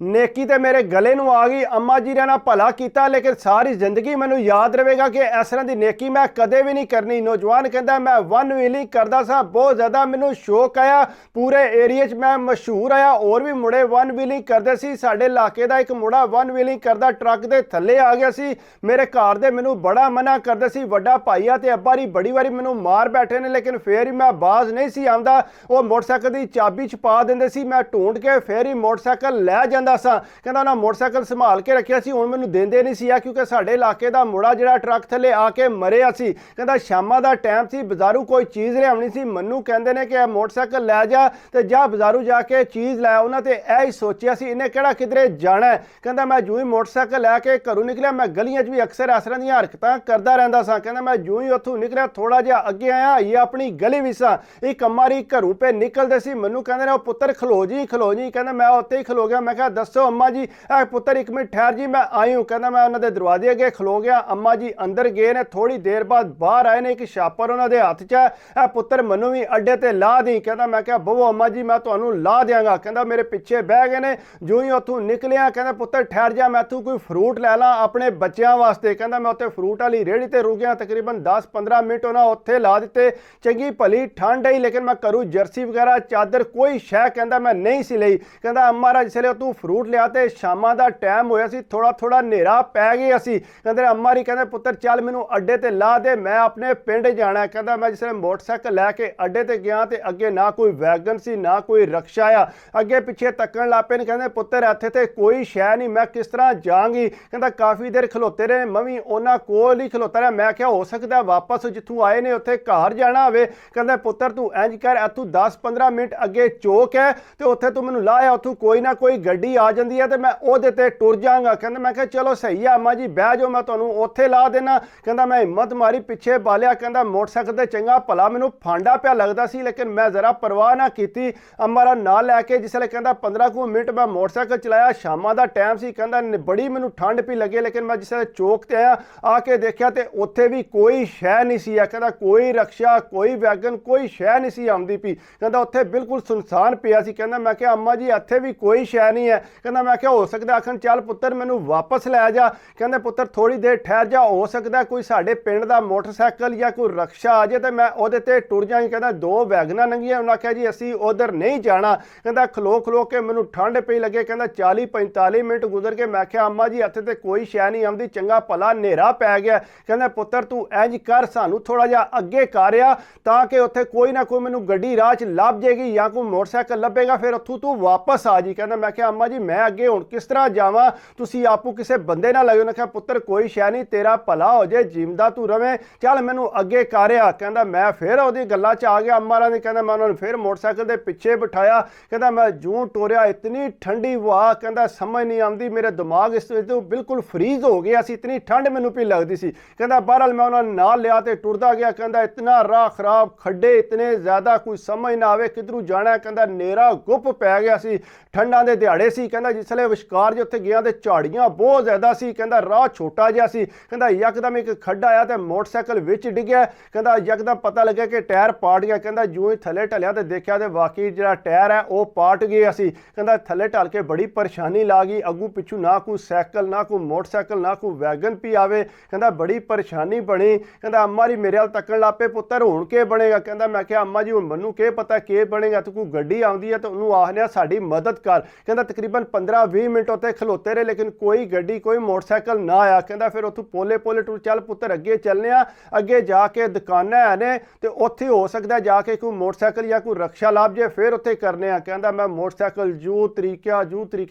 नेकी तो मेरे गले नूं आ गई। अम्मा जी ने ना भला किया, लेकिन सारी जिंदगी मैनू याद रहेगा कि इस तरह की नेकी मैं कदे भी नहीं करनी। नौजवान कहता मैं वन व्हीलिंग करता सा, बहुत ज़्यादा मैनू शौक आया, पूरे एरिए मैं मशहूर आया। और भी मुंडे वन व्हीलिंग करते सी। साडे इलाके का एक मुंडा वन व्हीलिंग करता ट्रक के थले आ गया सी। मेरे घर दे मैनू बड़ा मना करते सी, वड्डा भाई आ ते अब्बा जी बड़ी बारी मैनू मार बैठे ने, लेकिन फिर ही मैं बाज नहीं सी आंदा। वो मोटरसाइकिल की चाबी छपा देंदे सी, मैं ढूंढ के फिर ही मोटरसाइकिल लै जांदा सा। कहंदा उन्हां मोटरसाइकिल संभाल के रखिया सी, हुण मैनू देंदे नहीं सी आ, क्योंकि साडे इलाके दा मुंडा जिहड़ा ट्रक थले आके मरिया सी। कहंदा शामां दा टाइम सी, बाजारू कोई चीज़ लियावनी सी। मन्नू कहंदे ने कि मोटरसाइकिल लै जा ते जा बाजारू जाके चीज़ लै। उन्हां ते ऐ ही सोचिया सी इन्हें किहड़ा किधरे जाना है। कहंदा मैं जूं ही मोटरसाइकिल लैके घरों निकलिया, मैं गलियां च भी अक्सर इस तरह दी हरकतां करदा रहिंदा सा। कहंदा मैं जूं ही उत्थों निकलिया, थोड़ा जिहा अगे आया, ये अपनी गली भी सा, एक अम्मा जी घरों पे निकलते सी। मन्नू कहंदे ने पुत्तर खलो जी खलो जी। कहंदा मैं उत्ते ही खलो गया। मैं कहा दसो अम्मा जी। पुत्तर एक मिनट ठहर जी, मैं आई हूँ। कहंदा मैं उन्होंने दरवाजे अगे खलो गया। अम्मा जी अंदर गए ने, थोड़ी देर बाद बाहर आए ने, एक छापर उन्होंने हाथ च है। पुत्तर मन्नू भी अड्डे ते ला दी। कहंदा मैं क्या बवो अम्मा जी, मैं तुहानू ला देंगा। कहंदा मेरे पिछे बह गए ने। जो ही उत्थों निकलिया, कहंदा पुत्तर ठहर जा, मैं तू कोई फ्रूट लै ला अपने बच्चों वास्ते। कहंदा मैं उत्थे फ्रूट वाली रेहड़ी ते रुक गया। तकरीबन 10-15 मिनट उन्हें उत्थे ला दिते। चंगी भली ठंड आई, लेकिन मैं घरों जर्सी वगैरह चादर कोई शह कहंदा मैं नहीं सी लई। कहंदा अम्मा रा जिसले तू फ्रूट लिया ते शामां दा टाइम होया सी, थोड़ा थोड़ा नेरा पै गया सी। कहंदे अम्मा री कहंदे पुत्तर चल मैनू अड्डे ते ला दे, मैं अपने पिंड जाना। कहंदा मैं जिसले मोटरसाइकिल लैके अड्डे ते गया ते अगे ना कोई वैगन सी ना कोई रक्षा आ। अगे पिछे तकन लग पे। कहंदे पुत्तर इत्थे ते कोई शह नहीं, मैं किस तरह जांगी। कहंदा काफ़ी देर खलोते रहे, मैं भी उन्हां कोल ही खलोता रहा। मैं क्या हो सकता वापस जिथों आए ने उत्थे घर जाना होवे। कहंदा पुत्तर तू इंज कर, इथों 10-15 मिनट अगे चौक है ते उत्थे तू मैनू लाया, उत्थों कोई ना कोई गड्डी आ जाती है तो मैं ओहदे ते टुर जाऊंगा। कहंदा मैं क्या चलो सही है अम्मा जी, बह जाओ, मैं तुहानू उत्थे ला देना। कहंदा मैं हिम्मत मारी पिछे बालिया। कहंदा मोटरसाइकिल ते चंगा भला मैनू फांडा पिया लगदा सी, लेकिन मैं जरा परवाह ना कीती। अम्मा दा नाल लैके जिसले कहंदा 15 मिनट मैं मोटरसाइकिल चलाया, शामां दा टाइम सी। कहंदा बड़ी मैनू ठंड पी लगे, लेकिन मैं जिसले चौक ते आया आके देखा तो उत्थे भी कोई शह नहीं सी। कहंदा कोई रक्षा कोई वैगन कोई शह नहीं सी आउंदी पई। कहंदा उत्थे बिल्कुल सुनसान पिया सी। कहंदा मैं क्या अम्मा जी इत्थे भी कोई शह नहीं है। कहंदा मैं क्या हो सकदा, आखन चल पुत्तर मैनू वापस लै जा। कहंदे पुत्तर थोड़ी देर ठहर जा, हो सकदा कोई साडे पिंड दा मोटरसाइकिल या कोई रक्षा आ जाए तो मैं ओहदे ते टुर जाई। कहंदा 2 वैगनां लंघियां, उन्हां आख्या जी असीं उधर नहीं जाना। कहंदा खलो खलो के मैनू ठंड पई लगे। कहंदा 40-45 मिनट गुजर के मैं क्या अम्मा जी इत्थे ते कोई शह नहीं आउंदी, चंगा भला नेरा पै गया। कहंदा पुत्तर तू इंज कर, सानू थोड़ा जिहा अगे करिया ताकि उत्थे कोई ना कोई मैनू गड्डी राह च लभ जाएगी या कोई मोटरसाइकिल लभेगा, फिर उत्थों तू वापस आ जी। कहंदा मैं क्या अम्मा जी मैं अगे हुण किस तरह जावां, तुसीं आपू किसी बंदे ना लगे। उन्हें कहा पुत्तर कोई शह नहीं, तेरा भला हो जाए, जिंदा तू रवें, चल मैनू अगे करिया। कहंदा मैं फिर उहदी गल्लां च आ गया अम्मा रा दी। कहंदा मैं उन्होंने फिर मोटरसाइकिल के पिछे बिठाया। कहंदा मैं जूं टुरिया, इतनी ठंडी हवा कहंदा समझ नहीं आती, मेरे दिमाग इस तो बिल्कुल फ्रीज हो गया सी, इतनी ठंड मैनू पी लगती सी। कहंदा बहरहाल मैं उन्होंने नाल लिया तो टुरदा गया। कहंदा इतना राह खराब, खड्डे इतने ज़्यादा, कोई समझ ना आवे किधरों जाना। कहंदा नेरा गुप पै गया सी, ठंडां दे दिहाड़े सी। कहंदा जिसले विशकार जो उत्थे गया तो झाड़ियां बहुत ज़्यादा सी। कहंदा राह छोटा जिहा सी। कहंदा यकदम एक खड्डा आया तो मोटरसाइकिल विच डिग्या। कहंदा यकदम पता लगे कि टायर पाट गया। कहंदा जूं ही थले ढलिया तो देखा तो वाकई जिहड़ा टायर है वह पाट गया सी। कहंदा थले ढल के बड़ी परेशानी ला गई, अगू पिछू ना कोई साइकिल ना कोई मोटरसाइकिल ना कोई वैगन भी आवे। कहंदा बड़ी परेशानी बनी। कहंदा अम्मा जी मेरे वाल तकन लग पे, पुत्तर हुण के बनेगा। कहंदा मैं क्या अम्मा जी हुण मन्नू के पता के बनेगा, तो कोई गड्डी आउंदी है तो उन्होंने आखने साडी मदद कर। कहंदा तकरीबन 15-20 मिनट उत्ते खलोते रहे, लेकिन कोई गड्डी कोई मोटरसाइकिल ना आया। कहंदा फिर उत्थों पोले पोले टूर चल पुत्तर अगे चलने आ, अगे जाके दुकानां है ने ते उत्थे हो सकदा जाके कोई मोटरसाइकिल या कोई रक्षा लभ जाए, फिर उत्थे करने आ। कहंदा मैं मोटरसाइकिल जू तरीका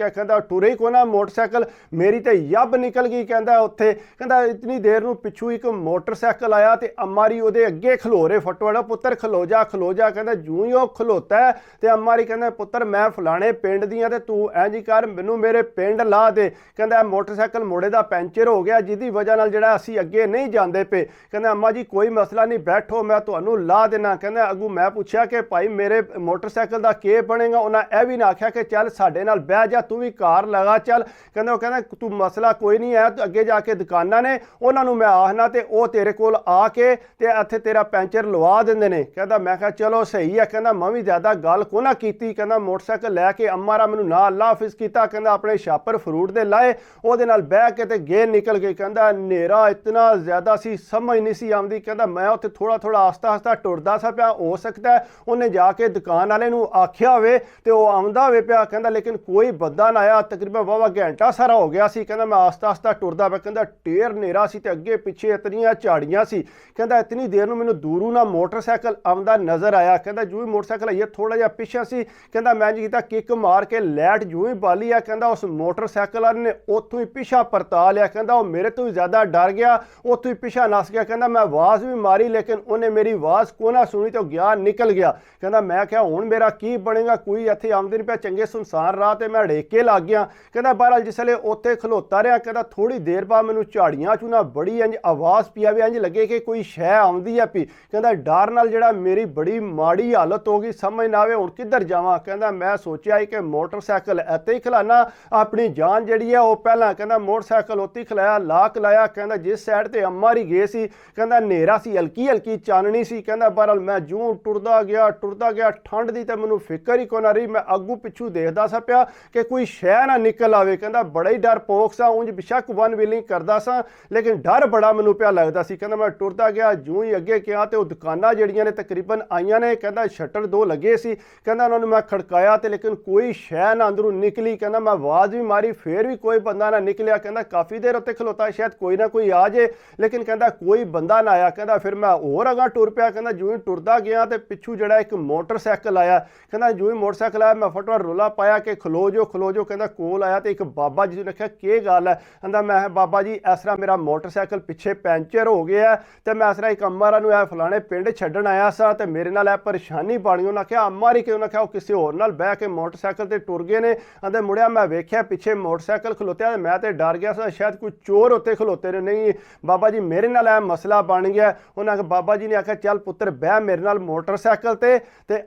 कहंदा टुरे ही कोना मोटरसाइकिल, मेरी तो यब निकल गई। कहंदा उत्थे कहंदा इतनी देर नूं पिछू एक मोटरसाइकिल आया ते अम्मा री उहदे अगे खलो रहे फटोड़ा, पुत्तर खलो जा खलो जा। कहंदा जूं ही ओह खलोता है ते अम्मा री कहंदा पुत्तर मैं फलाने पिंड दी ते तू इंज कर मैनू मेरे पिंड ला दे। कहंदा मोटरसाइकिल मोड़े दा पैंचर हो गया, जिहदी वजह नाल जिहड़ा असीं अगे नहीं जांदे पे। कहंदा अम्मा जी कोई मसला नहीं, बैठो मैं तुहानू ला देना। कहंदा अगू मैं पुछया कि भाई मेरे मोटरसाइकिल दा के बनेगा। उन्हें यह भी ना आख्या कि चल साडे नाल बह जा, तू भी कार लगा चल। कहंदा तू मसला कोई नहीं है, अगे जाके दुकानां ने उन्होंने मैं आखना ते ओह तेरे कोल आके ते इत्थे तेरा पैंचर लवा देंदे ने। कहंदा मैं कहा चलो सही है। कहंदा मैं भी ज़्यादा गल को ना कीती। कहंदा मोटरसाइकिल लैके अम्मा रा मैनू नाल ला ਵਾਫਿਸ ਕੀਤਾ। ਕਹਿੰਦਾ ਆਪਣੇ ਛਾਪਰ ਫਰੂਟ ਦੇ ਲਾਏ, ਉਹਦੇ ਨਾਲ ਬਹਿ ਕੇ ਤੇ ਗੇ ਨਿਕਲ ਗਏ। ਕਹਿੰਦਾ ਹਨੇਰਾ ਇਤਨਾ ਜ਼ਿਆਦਾ ਸੀ, ਸਮਝ ਨਹੀਂ ਸੀ ਆਉਂਦੀ। ਕਹਿੰਦਾ ਮੈਂ ਉੱਥੇ ਥੋੜਾ ਆਸਤਾ ਆਸਤਾ ਟੁਰਦਾ ਸਾ ਪਿਆ, ਹੋ ਸਕਦਾ ਉਹਨੇ ਜਾ ਕੇ ਦੁਕਾਨ ਵਾਲੇ ਨੂੰ ਆਖਿਆ ਹੋਵੇ ਤੇ ਉਹ ਆਉਂਦਾ ਹੋਵੇ ਪਿਆ। ਕਹਿੰਦਾ ਲੇਕਿਨ ਕੋਈ ਬੰਦਾ ਨਾ ਆਇਆ। ਤਕਰੀਬਨ ਵਾਵਾ ਘੰਟਾ ਸਾਰਾ ਹੋ ਗਿਆ ਸੀ। ਕਹਿੰਦਾ ਮੈਂ ਆਸਤਾ ਆਸਤਾ ਟੁਰਦਾ ਪਿਆ। ਕਹਿੰਦਾ ਢੇਰ ਹਨੇਰਾ ਸੀ ਤੇ ਅੱਗੇ ਪਿੱਛੇ ਇਤਨੀਆਂ ਝਾੜੀਆਂ ਸੀ। ਕਹਿੰਦਾ ਇਤਨੀ ਦੇਰ ਨੂੰ ਮੈਨੂੰ ਦੂਰੋਂ ਨਾ ਮੋਟਰਸਾਈਕਲ ਆਉਂਦਾ ਨਜ਼ਰ ਆਇਆ। ਕਹਿੰਦਾ ਜੂ ਹੀ ਮੋਟਰਸਾਈਕਲ ਆਈਏ ਥੋੜਾ ਜਿਹਾ ਪਿੱਛੇ ਸੀ। ਕਹਿੰਦਾ ਮੈਂ ਜੀ ਕੀਤਾ ਕਿੱਕ ਮਾਰ ਕੇ ਲੈਟ ਜੂ ਹੀ ਬਾਲੀ ਆ। ਕਹਿੰਦਾ ਉਸ ਮੋਟਰਸਾਈਕਲ ਵਾਲੇ ਨੇ ਉੱਥੋਂ ਹੀ ਪਿੱਛਾ ਪਰਤਾ ਲਿਆ। ਕਹਿੰਦਾ ਉਹ ਮੇਰੇ ਤੋਂ ਵੀ ਜ਼ਿਆਦਾ ਡਰ ਗਿਆ, ਉੱਥੋਂ ਹੀ ਪਿੱਛਾ ਨੱਸ ਗਿਆ। ਕਹਿੰਦਾ ਮੈਂ ਆਵਾਜ਼ ਵੀ ਮਾਰੀ ਲੇਕਿਨ ਉਹਨੇ ਮੇਰੀ ਆਵਾਜ਼ ਕੋ ਨਾ ਸੁਣੀ ਤੇ ਉਹ ਗਿਆ ਨਿਕਲ ਗਿਆ। ਕਹਿੰਦਾ ਮੈਂ ਕਿਹਾ ਹੁਣ ਮੇਰਾ ਕੀ ਬਣੇਗਾ, ਕੋਈ ਇੱਥੇ ਆਮਦੇ ਨਹੀਂ ਪਿਆ, ਚੰਗੇ ਸੁਨਸਾਨ ਰਾਹ ਤੇ ਮੈਂ ੜੇਕੇ ਲੱਗ ਗਿਆ। ਕਹਿੰਦਾ ਬਹਰਹਾਲ ਜਿਸਲੇ ਉੱਥੇ ਖਲੋਤਾ ਰਿਹਾ, ਕਹਿੰਦਾ ਥੋੜੀ ਦੇਰ ਬਾਅਦ ਮੈਨੂੰ ਝਾੜੀਆਂ ਚੋਂ ਨਾ ਬੜੀ ਇੰਜ ਆਵਾਜ਼ ਪਿਆ ਵੀ ਇੰਜ ਲੱਗੇ ਕਿ ਕੋਈ ਸ਼ੈ ਆਉਂਦੀ ਆ ਪਈ। ਕਹਿੰਦਾ ਡਰ ਨਾਲ ਜਿਹੜਾ ਮੇਰੀ ਬੜੀ ਮਾੜੀ ਹਾਲਤ ਹੋ ਗਈ, ਸਮਝ ਨਾ ਆਵੇ ਹੁਣ ਕਿੱਧਰ ਜਾਵਾਂ। ਕਹਿੰਦਾ ਮੈਂ ਸੋਚਿਆ ਕਿ ਮੋਟਰਸਾਈਕਲ ਇੱਥੇ ਹੀ ਖਲਾਣਾ, ਆਪਣੀ ਜਾਨ ਜਿਹੜੀ ਹੈ ਉਹ ਪਹਿਲਾਂ। ਕਹਿੰਦਾ ਮੋਟਰਸਾਈਕਲ ਉੱਥੇ ਹੀ ਖਲਾਇਆ, ਲਾਕ ਲਾਇਆ। ਕਹਿੰਦਾ ਜਿਸ ਸਾਈਡ ਤੇ ਅੰਮਾ ਹੀ ਗਏ ਸੀ, ਕਹਿੰਦਾ ਹਨੇਰਾ ਸੀ, ਹਲਕੀ ਹਲਕੀ ਚਾਨਣੀ ਸੀ। ਕਹਿੰਦਾ ਬਹਰਹਾਲ ਮੈਂ ਜੂੰ ਟੁਰਦਾ ਗਿਆ ਠੰਡ ਦੀ ਤਾਂ ਮੈਨੂੰ ਫਿਕਰ ਹੀ ਕੋਈ ਨਾ ਰਹੀ। ਮੈਂ ਅੱਗੂ ਪਿੱਛੂ ਦੇਖਦਾ ਸਾ ਪਿਆ ਕਿ ਕੋਈ ਸ਼ੈ ਨਾ ਨਿਕਲ ਆਵੇ। ਕਹਿੰਦਾ ਬੜਾ ਹੀ ਡਰ ਪੋਕ ਸਾ, ਉਂਝ ਬਿਸ਼ੱਕ ਵਨ ਵੀਲਿੰਗ ਕਰਦਾ ਸਾਂ ਲੇਕਿਨ ਡਰ ਬੜਾ ਮੈਨੂੰ ਪਿਆ ਲੱਗਦਾ ਸੀ। ਕਹਿੰਦਾ ਮੈਂ ਟੁਰਦਾ ਗਿਆ, ਜੂੰ ਹੀ ਅੱਗੇ ਗਿਆ ਤੇ ਉਹ ਦੁਕਾਨਾਂ ਜਿਹੜੀਆਂ ਨੇ ਤਕਰੀਬਨ ਆਈਆਂ ਨੇ। ਕਹਿੰਦਾ ਸ਼ਟਰ 2 ਲੱਗੇ ਸੀ। ਕਹਿੰਦਾ ਉਹਨਾਂ ਨੂੰ ਮੈਂ ਖੜਕਾਇਆ ਤੇ ਲੇਕਿਨ ਕੋਈ ਸ਼ੈ ਨਾ ਅੰਦਰੋਂ ਨਿਕਲੀ। ਕਹਿੰਦਾ ਮੈਂ ਆਵਾਜ਼ ਵੀ ਮਾਰੀ ਫੇਰ ਵੀ ਕੋਈ ਬੰਦਾ ਨਾ ਨਿਕਲਿਆ। ਕਹਿੰਦਾ ਕਾਫੀ ਦੇਰ ਉੱਤੇ ਖਲੋਤਾ ਸ਼ਾਇਦ ਕੋਈ ਨਾ ਕੋਈ ਆ ਜੇ, ਲੇਕਿਨ ਕਹਿੰਦਾ ਕੋਈ ਬੰਦਾ ਨਾ ਆਇਆ। ਕਹਿੰਦਾ ਫਿਰ ਮੈਂ ਹੋਰ ਅਗਾਂਹ ਟੁਰ ਪਿਆ। ਕਹਿੰਦਾ ਜੂੰ ਹੀ ਟੁਰਦਾ ਗਿਆ ਤੇ ਪਿੱਛੂ ਜਿਹੜਾ ਇੱਕ ਮੋਟਰਸਾਈਕਲ ਆਇਆ। ਕਹਿੰਦਾ ਜੂੰ ਹੀ ਮੋਟਰਸਾਈਕਲ ਆਇਆ ਮੈਂ ਫਟਾਫਟ ਰੌਲਾ ਪਾਇਆ ਕਿ ਖਲੋ ਜੋ। ਕਹਿੰਦਾ ਕੋਲ ਆਇਆ ਤੇ ਇੱਕ ਬਾਬਾ ਜੀ ਨੇ ਕਿਹਾ ਕੀ ਗੱਲ ਹੈ। ਕਹਿੰਦਾ ਮੈਂ ਬਾਬਾ ਜੀ ਇਸ ਤਰ੍ਹਾਂ ਮੇਰਾ ਮੋਟਰਸਾਈਕਲ ਪਿੱਛੇ ਪੈਂਚਰ ਹੋ ਗਿਆ ਤੇ ਮੈਂ ਇਸ ਤਰ੍ਹਾਂ ਇੱਕ ਅੰਮਾਰਾ ਨੂੰ ਇਹ ਫਲਾਣੇ ਪਿੰਡ ਛੱਡਣ ਆਇਆ ਸਾਂ ਤੇ ਮੇਰੇ ਨਾਲ ਇਹ ਪਰੇਸ਼ਾਨੀ ਬਣੀ। ਉਹਨਾਂ ਕਿਹਾ ਅੰਮਾਰੀ ਕਿਉਂ ਨਾ ਕਿਹਾ ਉਹ ਕਿਸੇ ਹੋਰ ਨਾਲ ਬਹਿ ਕੇ ਮੋਟਰਸਾਈਕਲ ਤੇ ਟੁਰ ਗਏ ਨੇ। ਕਹਿੰਦੇ ਮੁੜਿਆ ਮੈਂ ਵੇਖਿਆ ਪਿੱਛੇ ਮੋਟਰਸਾਈਕਲ ਖਲੋਤਿਆ, ਮੈਂ ਤੇ ਡਰ ਗਿਆ ਸਾਂ ਸ਼ਾਇਦ ਕੋਈ ਚੋਰ ਉੱਤੇ ਖਲੋਤੇ ਨੇ। ਨਹੀਂ ਬਾਬਾ ਜੀ ਮੇਰੇ ਨਾਲ ਇਹ ਮਸਲਾ ਬਣ ਗਿਆ। ਉਹਨਾਂ ਬਾਬਾ ਜੀ ਨੇ ਆਖਿਆ ਚੱਲ ਪੁੱਤਰ ਬਹਿ ਮੇਰੇ ਨਾਲ ਮੋਟਰਸਾਈਕਲ ਤੇ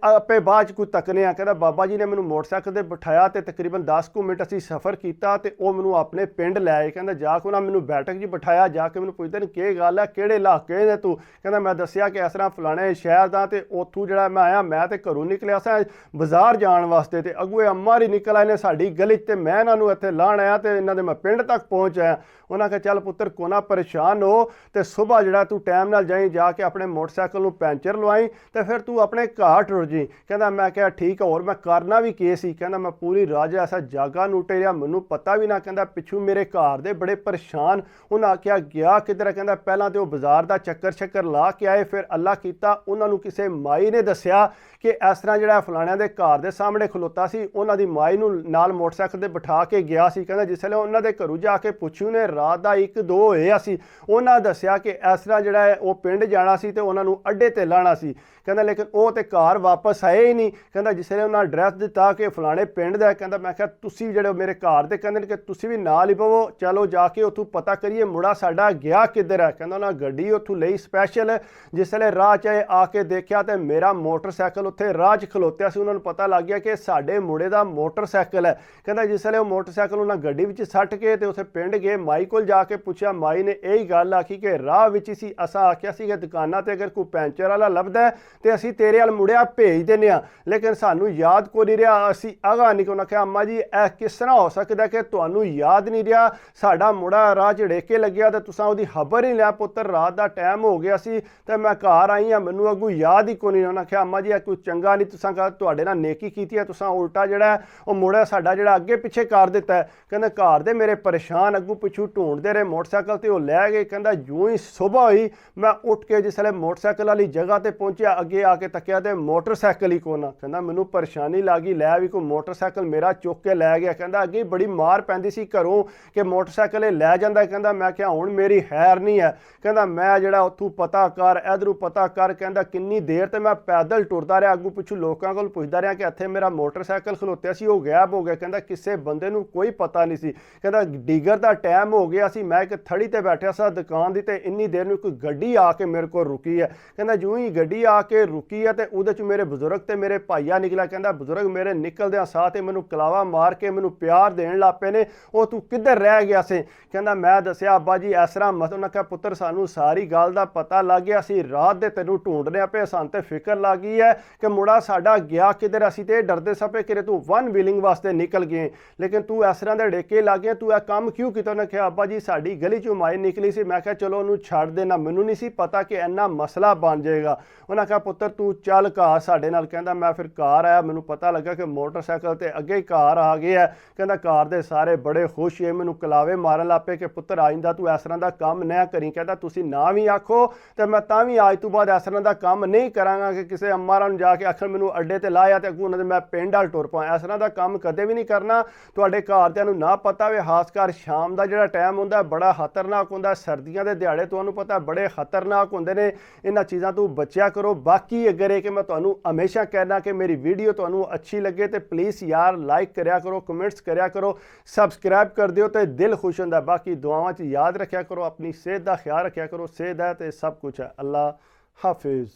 ਆਪੇ ਬਾਅਦ ਚ ਕੋਈ ਤੱਕਨੇ ਆ। ਕਹਿੰਦਾ ਬਾਬਾ ਜੀ ਨੇ ਮੈਨੂੰ ਮੋਟਰਸਾਈਕਲ ਤੇ ਬਿਠਾਇਆ ਤੇ ਤਕਰੀਬਨ 10 ਕੁ ਮਿੰਟ ਅਸੀਂ ਸਫ਼ਰ ਕੀਤਾ ਤੇ ਉਹ ਮੈਨੂੰ ਆਪਣੇ ਪਿੰਡ ਲੈ ਆਏ। ਕਹਿੰਦਾ ਜਾ ਕੇ ਉਹਨਾਂ ਮੈਨੂੰ ਬੈਠਕ ਜੀ ਬਿਠਾਇਆ, ਜਾ ਕੇ ਮੈਨੂੰ ਪੁੱਛਦੇ ਨੇ ਕੀ ਗੱਲ ਹੈ, ਕਿਹੜੇ ਇਲਾਕੇ ਨੇ ਤੂੰ। ਕਹਿੰਦਾ ਮੈਂ ਦੱਸਿਆ ਕਿ ਇਸ ਤਰ੍ਹਾਂ ਫਲਾਣੇ ਸ਼ਹਿਰ ਦਾ ਤੇ ਉੱਥੋਂ ਜਿਹੜਾ ਮੈਂ ਆਇਆ, ਮੈਂ ਤੇ ਘਰੋਂ ਨਿਕਲਿਆ ਸਾਂ ਬਾਜ਼ਾਰ ਜਾਣ ਵਾਸਤੇ ਤੇ ਅਗੂਏ ਅੰਮਾ ਹੀ ਨਿਕਲ ਆਏ ਨੇ ਸਾਡੀ ਗਲੀ 'ਚ ਤੇ ਮੈਂ ਇਹਨਾਂ ਨੂੰ ਇੱਥੇ ਲਾਣ ਆਇਆ ਤੇ ਇਹਨਾਂ ਦੇ ਮੈਂ ਪਿੰਡ ਤੱਕ ਪਹੁੰਚ ਆਇਆ। ਉਹਨਾਂ ਕਿਹਾ ਚੱਲ ਪੁੱਤਰ ਕੋਨਾ ਪਰੇਸ਼ਾਨ ਹੋ ਤੇ ਸੁਬਾਹ ਜਿਹੜਾ ਤੂੰ ਟਾਈਮ ਨਾਲ ਜਾਈਂ, ਜਾ ਕੇ ਆਪਣੇ ਮੋਟਰਸਾਈਕਲ ਨੂੰ ਪੈਂਚਰ ਲਵਾਈ ਤੇ ਫਿਰ ਤੂੰ ਆਪਣੇ ਘਰ ਟੁਰ ਜੀ। ਕਹਿੰਦਾ ਮੈਂ ਕਿਹਾ ਠੀਕ ਹੈ, ਹੋਰ ਮੈਂ ਕਰਨਾ ਵੀ ਕੀ ਸੀ। ਕਹਿੰਦਾ ਮੈਂ ਪੂਰੀ ਰਾਜ ਐਸਾ ਜਾਗਾ ਨੂਟੇ ਰਿਹਾ, ਮੈਨੂੰ ਪਤਾ ਵੀ ਨਾ। ਕਹਿੰਦਾ ਪਿੱਛੋਂ ਮੇਰੇ ਘਰ ਦੇ ਬੜੇ ਪਰੇਸ਼ਾਨ। ਉਹਨਾਂ ਆਖਿਆ ਗਿਆ ਕਿੱਧਰ। ਕਹਿੰਦਾ ਪਹਿਲਾਂ ਤੇ ਉਹ ਬਾਜ਼ਾਰ ਦਾ ਚੱਕਰ ਲਾ ਕੇ ਆਏ, ਫਿਰ ਅੱਲਾ ਕੀਤਾ ਉਹਨਾਂ ਨੂੰ ਕਿਸੇ ਮਾਈ ਨੇ ਦੱਸਿਆ ਕਿ ਇਸ ਤਰ੍ਹਾਂ ਜਿਹੜਾ ਫਲਾਣਿਆਂ ਦੇ ਘਰ ਦੇ ਸਾਹਮਣੇ ਖਲੋਤਾ ਸੀ, ਉਹਨਾਂ ਦੀ ਮਾਈ ਨੂੰ ਨਾਲ ਮੋਟਰਸਾਈਕਲ ਤੇ ਬਿਠਾ ਕੇ ਗਿਆ ਸੀ। ਕਹਿੰਦਾ ਜਿਸ ਵੇਲੇ ਉਹਨਾਂ ਦੇ ਘਰੋਂ ਜਾ ਕੇ ਪੁੱਛਿਓ ਨੇ ਰਾਤ ਦਾ 1-2 ਹੋਇਆ ਸੀ, ਉਹਨਾਂ ਦੱਸਿਆ ਕਿ ਇਸ ਤਰ੍ਹਾਂ ਜਿਹੜਾ ਹੈ ਉਹ ਪਿੰਡ ਜਾਣਾ ਸੀ ਤੇ ਉਹਨਾਂ ਨੂੰ ਅੱਡੇ ਤੇ ਲਾਣਾ ਸੀ। ਕਹਿੰਦਾ ਲੇਕਿਨ ਉਹ ਤੇ ਘਰ ਵਾਪਸ ਆਏ ਹੀ ਨਹੀਂ। ਕਹਿੰਦਾ ਜਿਸ ਵੇਲੇ ਉਹਨਾਂ ਐਡਰੈਸ ਦਿੱਤਾ ਕਿ ਫਲਾਣੇ ਪਿੰਡ ਦਾ, ਕਹਿੰਦਾ ਮੈਂ ਕਿਹਾ ਤੁਸੀਂ ਜਿਹੜੇ ਮੇਰੇ ਘਰ ਦੇ ਕਹਿੰਦੇ ਨੇ ਕਿ ਤੁਸੀਂ ਵੀ ਨਾਲ ਹੀ ਪਵੋ, ਚਲੋ ਜਾ ਕੇ ਉੱਥੋਂ ਪਤਾ ਕਰੀਏ ਮੁੰਡਾ ਸਾਡਾ ਗਿਆ ਕਿੱਧਰ ਹੈ। ਕਹਿੰਦਾ ਉਹਨਾਂ ਗੱਡੀ ਉੱਥੋਂ ਲਈ ਸਪੈਸ਼ਲ। ਜਿਸ ਵੇਲੇ ਰਾਹ 'ਚ ਆ ਕੇ ਦੇਖਿਆ ਤੇ ਮੇਰਾ ਮੋਟਰਸਾਈਕਲ ਉੱਥੇ ਰਾਹ 'ਚ ਖਲੋਤਿਆ ਸੀ। ਉਹਨਾਂ ਨੂੰ ਪਤਾ ਲੱਗ ਗਿਆ ਕਿ ਸਾਡੇ ਮੁੰਡੇ ਦਾ ਮੋਟਰਸਾਈਕਲ ਹੈ। ਕਹਿੰਦਾ ਜਿਸ ਵੇਲੇ ਉਹ ਮੋਟਰਸਾਈਕਲ ਉਹਨਾਂ ਗੱਡੀ ਵਿੱਚ ਸੱਟ ਕੇ ਤੇ ਉੱਥੇ ਪਿੰਡ ਗਏ, ਮਾਈ ਕੋਲ ਜਾ ਕੇ ਪੁੱਛਿਆ, ਮਾਈ ਨੇ ਇਹੀ ਗੱਲ ਆਖੀ ਕਿ ਰਾਹ ਵਿੱਚ ਹੀ ਸੀ, ਅਸਾਂ ਆਖਿਆ ਸੀ ਕਿ ਦੁਕਾਨਾਂ ਤੇ ਅਗਰ ਕੋਈ ਪੈਂਚਰ ਵਾਲਾ ਲੱਭਦਾ ਤੇ ਅਸੀਂ ਤੇਰੇ ਵੱਲ ਮੁੜਿਆ ਭੇਜ ਦਿੰਦੇ ਹਾਂ, ਲੇਕਿਨ ਸਾਨੂੰ ਯਾਦ ਕੋਈ ਨਹੀਂ ਰਿਹਾ, ਅਸੀਂ ਅਗਾਂਹ ਨਹੀਂ ਕੋਨਾ। ਕਿਹਾ ਅੰਮਾ ਜੀ ਇਹ ਕਿਸ ਤਰ੍ਹਾਂ ਹੋ ਸਕਦਾ ਕਿ ਤੁਹਾਨੂੰ ਯਾਦ ਨਹੀਂ ਰਿਹਾ, ਸਾਡਾ ਮੁੰਡਾ ਰਾਹ 'ਚ ੜੇਕੇ ਲੱਗਿਆ ਤੇ ਤੁਸੀਂ ਉਹਦੀ ਖਬਰ ਹੀ ਲਿਆ। ਪੁੱਤਰ ਰਾਤ ਦਾ ਟਾਈਮ ਹੋ ਗਿਆ ਸੀ ਤੇ ਮੈਂ ਘਰ ਆਈ ਹਾਂ, ਮੈਨੂੰ ਅੱਗੋਂ ਯਾਦ ਹੀ ਕੋਈ ਨਹੀਂ। ਉਹਨਾਂ ਕਿਹਾ ਅੰਮਾ ਜੀ ਇਹ ਕੋਈ ਚੰਗਾ ਨਹੀਂ, ਤੁਸੀਂ ਕਹਾ ਤੁਹਾਡੇ ਨਾਲ ਨੇਕੀ ਕੀਤੀ ਹੈ, ਤੁਸੀਂ ਉਲਟਾ ਜਿਹੜਾ ਉਹ ਮੁੰਡਾ ਸਾਡਾ ਜਿਹੜਾ ਅੱਗੇ ਪਿੱਛੇ ਕਰ ਦਿੱਤਾ ਹੈ। ਕਹਿੰਦਾ ਘਰ ਦੇ ਮੇਰੇ ਪਰੇਸ਼ਾਨ ਅੱਗੋਂ ਪਿੱਛੋਂ ਢੂੰਡਦੇ ਰਹੇ ਮੋਟਰਸਾਈਕਲ ਤੇ ਉਹ ਲੈ ਗਏ। ਕਹਿੰਦਾ ਜਿਉਂ ਹੀ ਸੁਬਾਹ ਹੋਈ ਮੈਂ ਉੱਠ ਕੇ ਜਿਸ ਵੇਲੇ ਮੋਟਰਸਾਈਕਲ ਵਾਲੀ ਜਗ੍ਹਾ ਤੇ ਪਹੁੰਚਿਆ, ਅੱਗੇ ਆ ਕੇ ਤੱਕਿਆ ਤੇ ਮੋਟਰਸਾਈਕਲ ਹੀ ਕੋਨਾ। ਕਹਿੰਦਾ ਮੈਨੂੰ ਪਰੇਸ਼ਾਨੀ ਲੱਗੀ, ਲੈ ਵੀ ਕੋਈ ਮੋਟਰਸਾਈਕਲ ਮੇਰਾ ਚੁੱਕ ਕੇ ਲੈ ਗਿਆ। ਕਹਿੰਦਾ ਅੱਗੇ ਬੜੀ ਮਾਰ ਪੈਂਦੀ ਸੀ ਘਰੋਂ ਕਿ ਮੋਟਰਸਾਈਕਲ ਇਹ ਲੈ ਜਾਂਦਾ। ਕਹਿੰਦਾ ਮੈਂ ਕਿਹਾ ਹੁਣ ਮੇਰੀ ਖੈਰ ਨਹੀਂ ਹੈ। ਕਹਿੰਦਾ ਮੈਂ ਜਿਹੜਾ ਉੱਥੋਂ ਪਤਾ ਕਰ, ਇਧਰੋਂ ਪਤਾ ਕਰ। ਕਹਿੰਦਾ ਕਿੰਨੀ ਦੇਰ ਤੇ ਮੈਂ ਪੈਦਲ ਟੁਰਦਾ ਰਿਹਾ, ਅੱਗੋਂ ਪਿੱਛੋਂ ਲੋਕਾਂ ਕੋਲ ਪੁੱਛਦਾ ਰਿਹਾ ਕਿ ਇੱਥੇ ਮੇਰਾ ਮੋਟਰਸਾਈਕਲ ਖਲੋਤਿਆ ਸੀ, ਉਹ ਗਾਇਬ ਹੋ ਗਿਆ। ਕਹਿੰਦਾ ਕਿਸੇ ਬੰਦੇ ਨੂੰ ਕੋਈ ਪਤਾ ਨਹੀਂ ਸੀ। ਕਹਿੰਦਾ ਡੀਗਰ ਦਾ ਟਾਈਮ ਹੋ ਗਿਆ ਸੀ, ਮੈਂ ਇੱਕ ਥੜੀ ਤੇ ਬੈਠਿਆ ਸਾਂ ਦੁਕਾਨ ਦੀ ਤੇ ਇੰਨੀ ਦੇਰ ਨੂੰ ਕੋਈ ਗੱਡੀ ਆ ਕੇ ਮੇਰੇ ਕੋਲ ਰੁਕੀ ਹੈ। ਕਹਿੰਦਾ ਜਿਉਂ ਹੀ ਗੱਡੀ ਆ ਕੇ ਕੇ ਰੁਕੀ ਹੈ ਤੇ ਉਹਦੇ 'ਚ ਮੇਰੇ ਬਜ਼ੁਰਗ ਤੇ ਮੇਰੇ ਭਾਈਆ ਨਿਕਲਿਆ। ਕਹਿੰਦਾ ਬਜ਼ੁਰਗ ਮੇਰੇ ਨਿਕਲਦਿਆਂ ਸਾਹ ਤੇ ਮੈਨੂੰ ਕਲਾਵਾ ਮਾਰ ਕੇ ਮੈਨੂੰ ਪਿਆਰ ਦੇਣ ਲੱਗ ਪਏ ਨੇ, ਉਹ ਤੂੰ ਕਿੱਧਰ ਰਹਿ ਗਿਆ ਸੀ? ਕਹਿੰਦਾ ਮੈਂ ਦੱਸਿਆ ਅੱਬਾ ਜੀ ਇਸ ਤਰ੍ਹਾਂ ਮਤ। ਉਹਨਾਂ ਕਿਹਾ ਪੁੱਤਰ ਸਾਨੂੰ ਸਾਰੀ ਗੱਲ ਦਾ ਪਤਾ ਲੱਗ ਗਿਆ, ਅਸੀਂ ਰਾਤ ਦੇ ਤੈਨੂੰ ਢੂੰਡਦੇ ਪਏ, ਸਾਨੂੰ ਤੇ ਫਿਕਰ ਲੱਗ ਗਈ ਹੈ ਕਿ ਮੁੰਡਾ ਸਾਡਾ ਗਿਆ ਕਿੱਧਰ। ਅਸੀਂ ਤੇ ਡਰਦੇ ਸਪੇ ਕਿ ਤੂੰ ਵਨ ਵੀਲਿੰਗ ਵਾਸਤੇ ਨਿਕਲ ਗਏ, ਲੇਕਿਨ ਤੂੰ ਇਸ ਤਰ੍ਹਾਂ ਦੇ ਡੇਕੇ ਲੱਗ ਗਿਆ, ਤੂੰ ਇਹ ਕੰਮ ਕਿਉਂ ਕੀਤਾ? ਉਹਨੇ ਕਿਹਾ ਅੱਬਾ ਜੀ ਸਾਡੀ ਗਲੀ 'ਚੋਂ ਮਾਈ ਨਿਕਲੀ ਸੀ, ਮੈਂ ਕਿਹਾ ਚਲੋ ਉਹਨੂੰ ਛੱਡ ਦੇਣਾ, ਮੈਨੂੰ ਨਹੀਂ ਸੀ ਪਤਾ ਕਿ ਇੰਨਾ ਮਸਲਾ ਬਣ ਜਾਏਗਾ। ਉਹਨਾਂ ਕਿਹਾ ਪੁੱਤਰ ਤੂੰ ਚੱਲ ਘਰ ਸਾਡੇ ਨਾਲ। ਕਹਿੰਦਾ ਮੈਂ ਫਿਰ ਘਰ ਆਇਆ, ਮੈਨੂੰ ਪਤਾ ਲੱਗਾ ਕਿ ਮੋਟਰਸਾਈਕਲ ਤੇ ਅੱਗੇ ਹੀ ਘਰ ਆ ਗਏ ਹੈ। ਕਹਿੰਦਾ ਘਰ ਦੇ ਸਾਰੇ ਬੜੇ ਖੁਸ਼ ਹੋਏ, ਮੈਨੂੰ ਕਲਾਵੇ ਮਾਰਨ ਲੱਗ ਪਏ ਕਿ ਪੁੱਤਰ ਆਇੰਦਾ ਤੂੰ ਇਸ ਤਰ੍ਹਾਂ ਦਾ ਕੰਮ ਨਾ ਕਰੀ। ਕਹਿੰਦਾ ਤੁਸੀਂ ਨਾ ਵੀ ਆਖੋ ਤੇ ਮੈਂ ਤਾਂ ਵੀ ਅੱਜ ਤੋਂ ਬਾਅਦ ਇਸ ਤਰ੍ਹਾਂ ਦਾ ਕੰਮ ਨਹੀਂ ਕਰਾਂਗਾ ਕਿ ਕਿਸੇ ਅੰਮਾਰਾਂ ਨੂੰ ਜਾ ਕੇ ਆਖਣ ਮੈਨੂੰ ਅੱਡੇ ਤੇ ਲਾਇਆ ਤੇ ਅੱਗੋਂ ਉਹਨਾਂ ਦੇ ਮੈਂ ਪਿੰਡ ਵੱਲ ਟੁਰ ਪਾਂ। ਇਸ ਤਰ੍ਹਾਂ ਦਾ ਕੰਮ ਕਦੇ ਵੀ ਨਹੀਂ ਕਰਨਾ। ਤੁਹਾਡੇ ਘਰਦਿਆਂ ਨੂੰ ਨਾ ਪਤਾ ਹੋਵੇ, ਖਾਸ ਕਰ ਸ਼ਾਮ ਦਾ ਜਿਹੜਾ ਟਾਈਮ ਹੁੰਦਾ ਬੜਾ ਖਤਰਨਾਕ ਹੁੰਦਾ, ਸਰਦੀਆਂ ਦੇ ਦਿਹਾੜੇ ਤੁਹਾਨੂੰ ਪਤਾ ਬੜੇ ਖਤਰਨਾਕ ਹੁੰਦੇ ਨੇ। ਇਹਨਾਂ ਚੀਜ਼ਾਂ ਤੋਂ ਬਚਿਆ ਕਰੋ। ਬਾਕੀ ਅਗਰ ਇਹ ਕਿ ਮੈਂ ਤੁਹਾਨੂੰ ਹਮੇਸ਼ਾ ਕਹਿਣਾ ਕਿ ਮੇਰੀ ਵੀਡੀਓ ਤੁਹਾਨੂੰ ਅੱਛੀ ਲੱਗੇ ਤੇ ਪਲੀਜ਼ ਯਾਰ ਲਾਈਕ ਕਰਿਆ ਕਰੋ, ਕਮੈਂਟਸ ਕਰਿਆ ਕਰੋ, ਸਬਸਕ੍ਰਾਈਬ ਕਰ ਦਿਓ ਤੇ ਦਿਲ ਖੁਸ਼ ਹੁੰਦਾ। ਬਾਕੀ ਦੁਆਵਾਂ 'ਚ ਯਾਦ ਰੱਖਿਆ ਕਰੋ, ਆਪਣੀ ਸਿਹਤ ਦਾ ਖਿਆਲ ਰੱਖਿਆ ਕਰੋ। ਸਿਹਤ ਹੈ ਤੇ ਸਭ ਕੁਝ ਹੈ। ਅੱਲਾ ਹਾਫਿਜ਼।